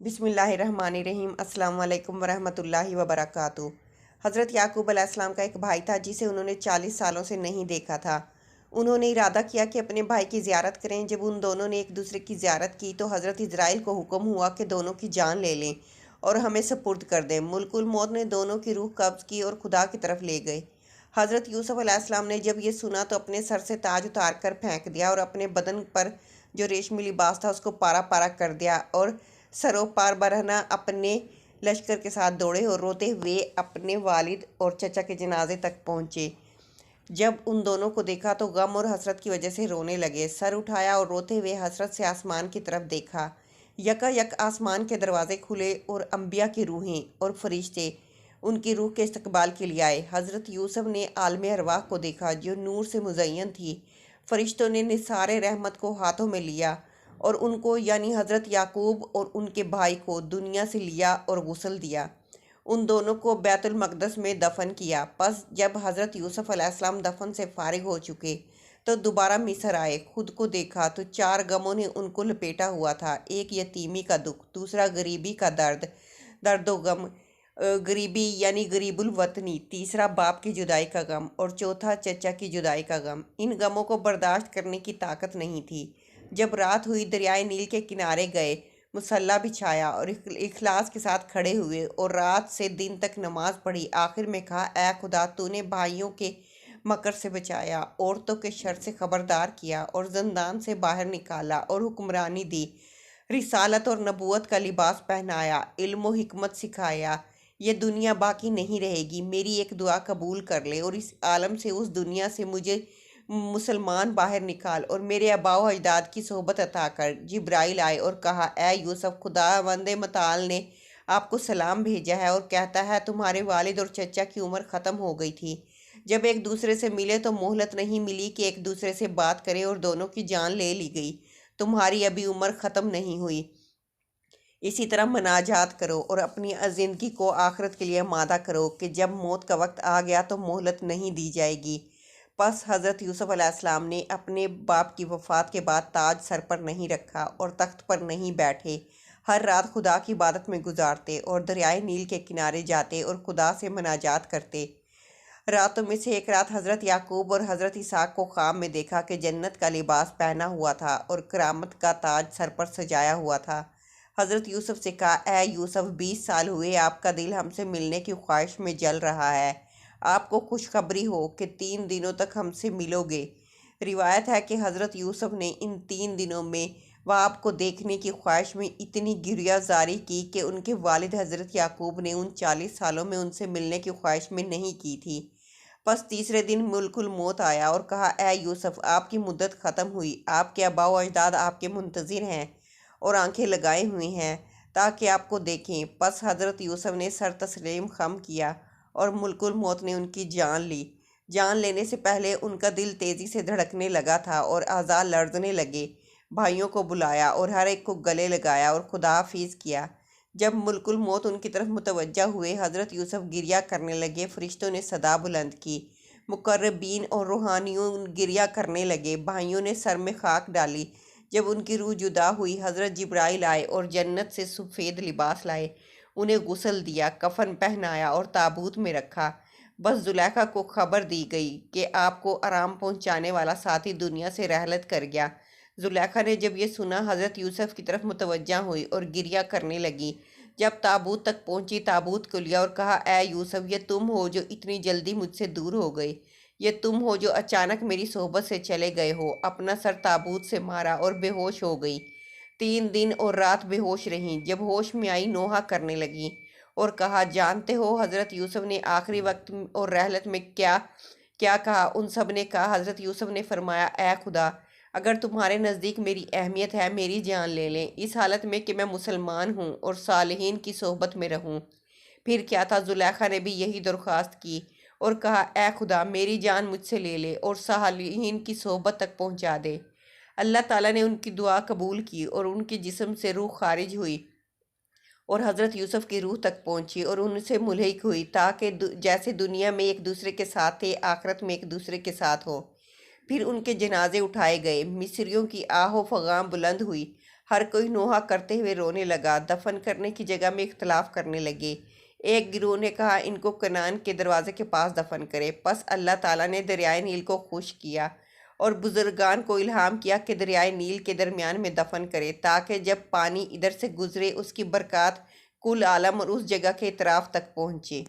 بسم اللہ الرحمن الرحیم۔ السلام علیکم ورحمۃ اللہ وبرکاتہ۔ حضرت یعقوب علیہ السلام کا ایک بھائی تھا جسے انہوں نے 40 سالوں سے نہیں دیکھا تھا۔ انہوں نے ارادہ کیا کہ اپنے بھائی کی زیارت کریں۔ جب ان دونوں نے ایک دوسرے کی زیارت کی تو حضرت اسرائیل کو حکم ہوا کہ دونوں کی جان لے لیں اور ہمیں سپرد کر دیں۔ ملک الموت نے دونوں کی روح قبض کی اور خدا کی طرف لے گئے۔ حضرت یوسف علیہ السلام نے جب یہ سنا تو اپنے سر سے تاج اتار کر پھینک دیا اور اپنے بدن پر جو ریشمی لباس تھا اس کو پارا پارا کر دیا اور سرو پار برہنہ اپنے لشکر کے ساتھ دوڑے اور روتے ہوئے اپنے والد اور چچا کے جنازے تک پہنچے۔ جب ان دونوں کو دیکھا تو غم اور حسرت کی وجہ سے رونے لگے۔ سر اٹھایا اور روتے ہوئے حسرت سے آسمان کی طرف دیکھا۔ یکا یک آسمان کے دروازے کھلے اور انبیاء کی روحیں اور فرشتے ان کی روح کے استقبال کے لیے آئے۔ حضرت یوسف نے عالم ارواح کو دیکھا جو نور سے مزین تھی۔ فرشتوں نے نثار رحمت کو ہاتھوں میں لیا اور ان کو یعنی حضرت یعقوب اور ان کے بھائی کو دنیا سے لیا اور غسل دیا۔ ان دونوں کو بیت المقدس میں دفن کیا۔ پس جب حضرت یوسف علیہ السلام دفن سے فارغ ہو چکے تو دوبارہ مصر آئے۔ خود کو دیکھا تو 4 غموں نے ان کو لپیٹا ہوا تھا۔ ایک یتیمی کا دکھ، دوسرا غریبی کا درد و غم، غریبی یعنی غریب الوطنی، تیسرا باپ کی جدائی کا غم اور چوتھا چچا کی جدائی کا غم۔ ان غموں کو برداشت کرنے کی طاقت نہیں تھی۔ جب رات ہوئی دریائے نیل کے کنارے گئے، مصلی بچھایا اور اخلاص کے ساتھ کھڑے ہوئے اور رات سے دن تک نماز پڑھی۔ آخر میں کہا، اے خدا، تو نے بھائیوں کے مکر سے بچایا، عورتوں کے شر سے خبردار کیا اور زندان سے باہر نکالا اور حکمرانی دی، رسالت اور نبوت کا لباس پہنایا، علم و حکمت سکھایا۔ یہ دنیا باقی نہیں رہے گی، میری ایک دعا قبول کر لے اور اس عالم سے، اس دنیا سے مجھے مسلمان باہر نکال اور میرے آباء و اجداد کی صحبت عطا کر۔ جبرائیل آئے اور کہا، اے یوسف، خداوند متعال نے آپ کو سلام بھیجا ہے اور کہتا ہے تمہارے والد اور چچا کی عمر ختم ہو گئی تھی۔ جب ایک دوسرے سے ملے تو مہلت نہیں ملی کہ ایک دوسرے سے بات کرے اور دونوں کی جان لے لی گئی۔ تمہاری ابھی عمر ختم نہیں ہوئی، اسی طرح مناجات کرو اور اپنی زندگی کو آخرت کے لیے آمادہ کرو کہ جب موت کا وقت آ گیا تو مہلت نہیں دی جائے گی۔ پس حضرت یوسف علیہ السلام نے اپنے باپ کی وفات کے بعد تاج سر پر نہیں رکھا اور تخت پر نہیں بیٹھے۔ ہر رات خدا کی عبادت میں گزارتے اور دریائے نیل کے کنارے جاتے اور خدا سے مناجات کرتے۔ راتوں میں سے ایک رات حضرت یعقوب اور حضرت اسحاق کو خواب میں دیکھا کہ جنت کا لباس پہنا ہوا تھا اور کرامت کا تاج سر پر سجایا ہوا تھا۔ حضرت یوسف سے کہا، اے یوسف، 20 سال ہوئے آپ کا دل ہم سے ملنے کی خواہش میں جل رہا ہے۔ آپ کو خوشخبری ہو کہ 3 دنوں تک ہم سے ملو گے۔ روایت ہے کہ حضرت یوسف نے ان 3 دنوں میں وہ آپ کو دیکھنے کی خواہش میں اتنی گریہ زاری کی کہ ان کے والد حضرت یعقوب نے ان 40 سالوں میں ان سے ملنے کی خواہش میں نہیں کی تھی۔ پس تیسرے دن ملک الموت آیا اور کہا، اے یوسف، آپ کی مدت ختم ہوئی، آپ کے آباء و اجداد آپ کے منتظر ہیں اور آنکھیں لگائے ہوئے ہیں تاکہ آپ کو دیکھیں۔ پس حضرت یوسف نے سر تسلیم خم کیا اور ملک الموت نے ان کی جان لی۔ جان لینے سے پہلے ان کا دل تیزی سے دھڑکنے لگا تھا اور اعضاء لرزنے لگے۔ بھائیوں کو بلایا اور ہر ایک کو گلے لگایا اور خدا حافظ کیا۔ جب ملک الموت ان کی طرف متوجہ ہوئے، حضرت یوسف گریہ کرنے لگے۔ فرشتوں نے صدا بلند کی، مقربین اور روحانیون گریہ کرنے لگے۔ بھائیوں نے سر میں خاک ڈالی۔ جب ان کی روح جدا ہوئی، حضرت جبرائیل آئے اور جنت سے سفید لباس لائے، انہیں غسل دیا، کفن پہنایا اور تابوت میں رکھا۔ بس زلیخا کو خبر دی گئی کہ آپ کو آرام پہنچانے والا ساتھی دنیا سے رحلت کر گیا۔ زلیخا نے جب یہ سنا، حضرت یوسف کی طرف متوجہ ہوئی اور گریہ کرنے لگی۔ جب تابوت تک پہنچی، تابوت کو لیا اور کہا، اے یوسف، یہ تم ہو جو اتنی جلدی مجھ سے دور ہو گئے؟ یہ تم ہو جو اچانک میری صحبت سے چلے گئے ہو؟ اپنا سر تابوت سے مارا اور بے ہوش ہو گئی۔ 3 دن اور رات بے ہوش رہیں۔ جب ہوش میں آئی، نوحہ کرنے لگی اور کہا، جانتے ہو حضرت یوسف نے آخری وقت اور رحلت میں کیا کیا کہا؟ ان سب نے کہا۔ حضرت یوسف نے فرمایا، اے خدا، اگر تمہارے نزدیک میری اہمیت ہے، میری جان لے لیں، اس حالت میں کہ میں مسلمان ہوں اور صالحین کی صحبت میں رہوں۔ پھر کیا تھا؟ زلیخا نے بھی یہی درخواست کی اور کہا، اے خدا، میری جان مجھ سے لے لے اور صالحین کی صحبت تک پہنچا دے۔ اللہ تعالیٰ نے ان کی دعا قبول کی اور ان کے جسم سے روح خارج ہوئی اور حضرت یوسف کی روح تک پہنچی اور ان سے ملحق ہوئی، تاکہ جیسے دنیا میں ایک دوسرے کے ساتھ تھے، آخرت میں ایک دوسرے کے ساتھ ہو۔ پھر ان کے جنازے اٹھائے گئے۔ مصریوں کی آہ و فغاں بلند ہوئی۔ ہر کوئی نوحہ کرتے ہوئے رونے لگا، دفن کرنے کی جگہ میں اختلاف کرنے لگے۔ ایک گروہ نے کہا ان کو کنعان کے دروازے کے پاس دفن کرے، پس اللہ تعالیٰ نے دریائے نیل کو خشک کیا اور بزرگان کو الہام کیا کہ دریائے نیل کے درمیان میں دفن کرے، تاکہ جب پانی ادھر سے گزرے اس کی برکات کل عالم اور اس جگہ کے اطراف تک پہنچے۔